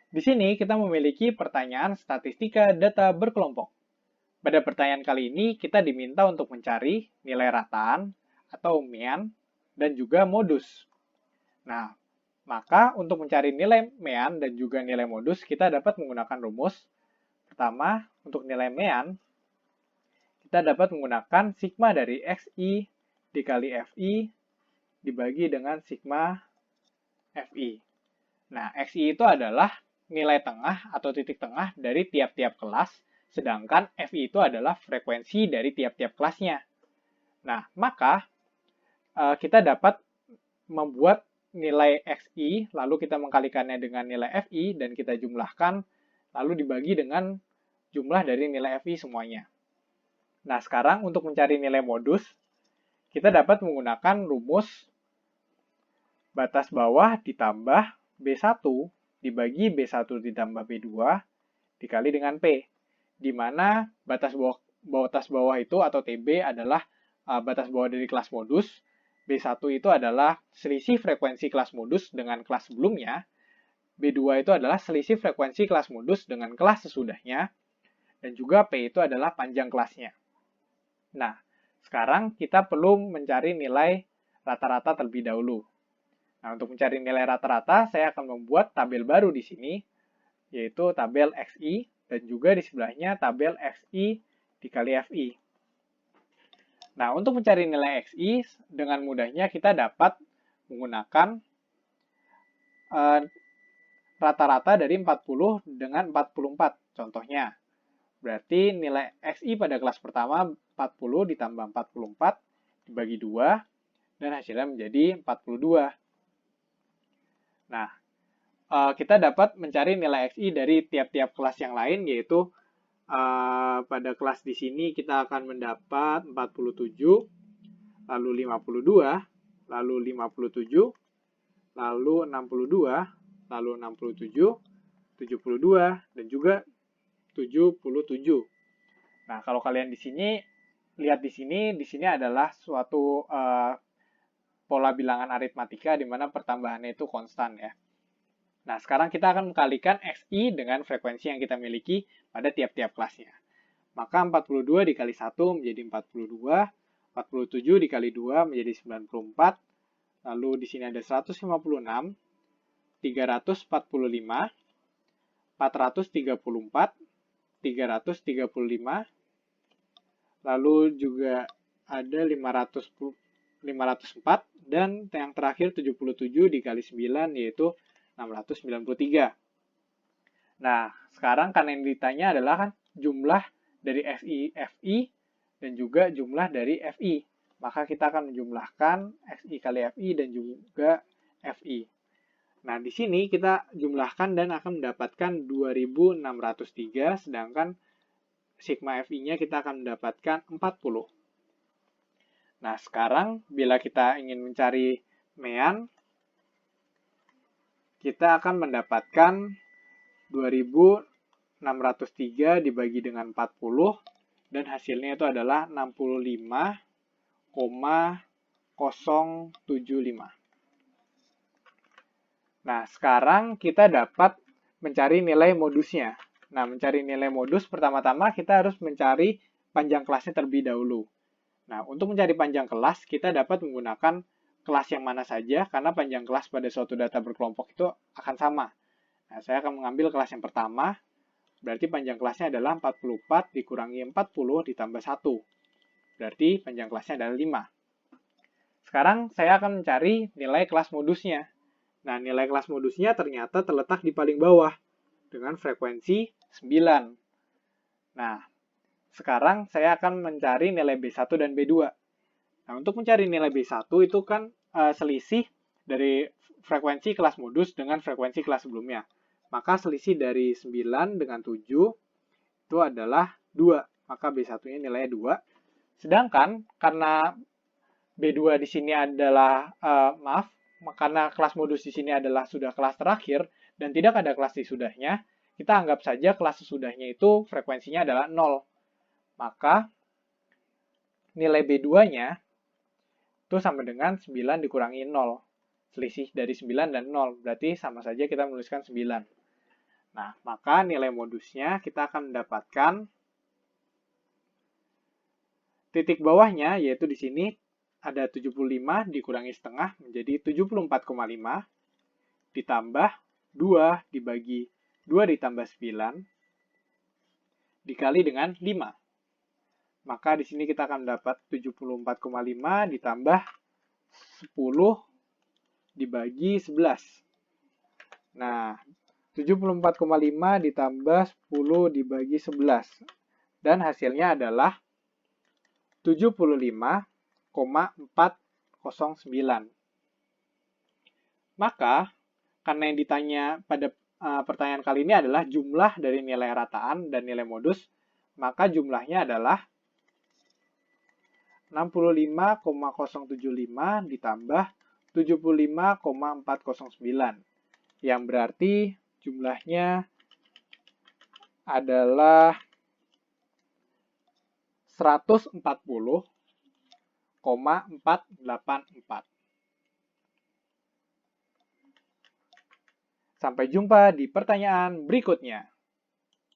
Di sini kita memiliki pertanyaan statistika data berkelompok. Pada pertanyaan kali ini kita diminta untuk mencari nilai rataan atau mean dan juga modus. Nah, maka untuk mencari nilai mean dan juga nilai modus kita dapat menggunakan rumus. Pertama, untuk nilai mean kita dapat menggunakan sigma dari xi dikali fi dibagi dengan sigma fi. Nah, xi itu adalah nilai tengah atau titik tengah dari tiap-tiap kelas, sedangkan fi itu adalah frekuensi dari tiap-tiap kelasnya. Nah, maka kita dapat membuat nilai xi, lalu kita mengkalikannya dengan nilai fi, dan kita jumlahkan, lalu dibagi dengan jumlah dari nilai fi semuanya. Nah, sekarang untuk mencari nilai modus, kita dapat menggunakan rumus batas bawah ditambah B1 dibagi B1 ditambah B2 dikali dengan P, di mana batas bawah itu atau TB adalah batas bawah dari kelas modus, B1 itu adalah selisih frekuensi kelas modus dengan kelas sebelumnya, B2 itu adalah selisih frekuensi kelas modus dengan kelas sesudahnya, dan juga P itu adalah panjang kelasnya. Nah, sekarang kita perlu mencari nilai rata-rata terlebih dahulu. Nah, untuk mencari nilai rata-rata, saya akan membuat tabel baru di sini, yaitu tabel XI, dan juga di sebelahnya tabel XI dikali FI. Nah, untuk mencari nilai XI, dengan mudahnya kita dapat menggunakan rata-rata dari 40 dengan 44. Contohnya, berarti nilai XI pada kelas pertama 40 ditambah 44 dibagi 2, dan hasilnya menjadi 42. Nah, kita dapat mencari nilai XI dari tiap-tiap kelas yang lain, yaitu pada kelas di sini kita akan mendapat 47, lalu 52, lalu 57, lalu 62, lalu 67, 72, dan juga 77. Nah, kalau kalian di sini lihat di sini adalah suatu pola bilangan aritmatika di mana pertambahannya itu konstan ya. Nah, sekarang kita akan mengkalikan XI dengan frekuensi yang kita miliki pada tiap-tiap kelasnya. Maka 42 dikali 1 menjadi 42, 47 dikali 2 menjadi 94, lalu di sini ada 156, 345, 434, 335, lalu juga ada 504, dan yang terakhir 77 dikali 9 yaitu 693. Nah, sekarang karena yang ditanya adalah kan jumlah dari FI dan juga jumlah dari FI. Maka kita akan menjumlahkan XI kali FI dan juga FI. Nah, di sini kita jumlahkan dan akan mendapatkan 2603, sedangkan sigma FI-nya kita akan mendapatkan 40. Nah, sekarang bila kita ingin mencari mean, kita akan mendapatkan 2603 dibagi dengan 40, dan hasilnya itu adalah 65,075. Nah, sekarang kita dapat mencari nilai modusnya. Nah, mencari nilai modus pertama-tama kita harus mencari panjang kelasnya terlebih dahulu. Nah, untuk mencari panjang kelas, kita dapat menggunakan kelas yang mana saja, karena panjang kelas pada suatu data berkelompok itu akan sama. Nah, saya akan mengambil kelas yang pertama, berarti panjang kelasnya adalah 44 dikurangi 40 ditambah 1. Berarti panjang kelasnya adalah 5. Sekarang saya akan mencari nilai kelas modusnya. Nah, nilai kelas modusnya ternyata terletak di paling bawah dengan frekuensi 9. Nah, sekarang saya akan mencari nilai B1 dan B2. Nah, untuk mencari nilai B1 itu kan selisih dari frekuensi kelas modus dengan frekuensi kelas sebelumnya. Maka selisih dari 9 dengan 7 itu adalah 2. Maka B1-nya nilainya 2. Sedangkan karena B2 di sini adalah, karena kelas modus di sini adalah sudah kelas terakhir dan tidak ada kelas sesudahnya, kita anggap saja kelas sesudahnya itu frekuensinya adalah 0. Maka nilai B2-nya itu sama dengan 9 dikurangi 0. Selisih dari 9 dan 0, berarti sama saja kita menuliskan 9. Nah, maka nilai modusnya kita akan mendapatkan titik bawahnya, yaitu di sini ada 75 dikurangi setengah menjadi 74,5 ditambah 2 dibagi 2 ditambah 9 dikali dengan 5. Maka di sini kita akan mendapat 74,5 ditambah 10 dibagi 11. Nah, 74,5 ditambah 10 dibagi 11. Dan hasilnya adalah 75,409. Maka, karena yang ditanya pada pertanyaan kali ini adalah jumlah dari nilai rataan dan nilai modus, maka jumlahnya adalah 65,075 ditambah 75,409. Yang berarti jumlahnya adalah 140,484. Sampai jumpa di pertanyaan berikutnya.